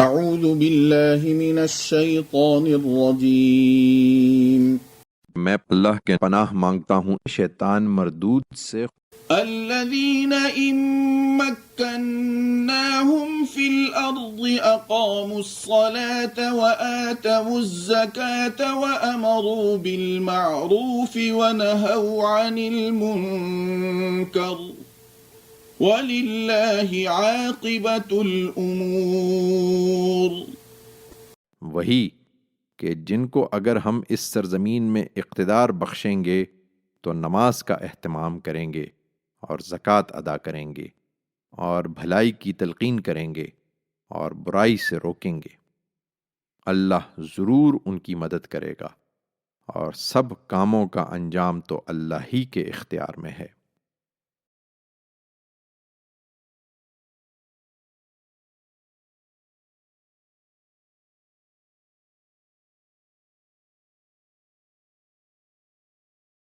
اعوذ باللہ من الشیطان الرجیم میں اللہ کے پناہ مانگتا ہوں شیطان مردود سے۔ الذین ان مکناہم فی الارض اقاموا الصلاة وآتوا الزکاة وامروا بالمعروف ونہوا عن المنکر وَلِلَّهِ عَاقِبَةُ الْأُمُورِ۔ وہی کہ جن کو اگر ہم اس سرزمین میں اقتدار بخشیں گے تو نماز کا اہتمام کریں گے اور زکوٰۃ ادا کریں گے اور بھلائی کی تلقین کریں گے اور برائی سے روکیں گے، اللہ ضرور ان کی مدد کرے گا، اور سب کاموں کا انجام تو اللہ ہی کے اختیار میں ہے۔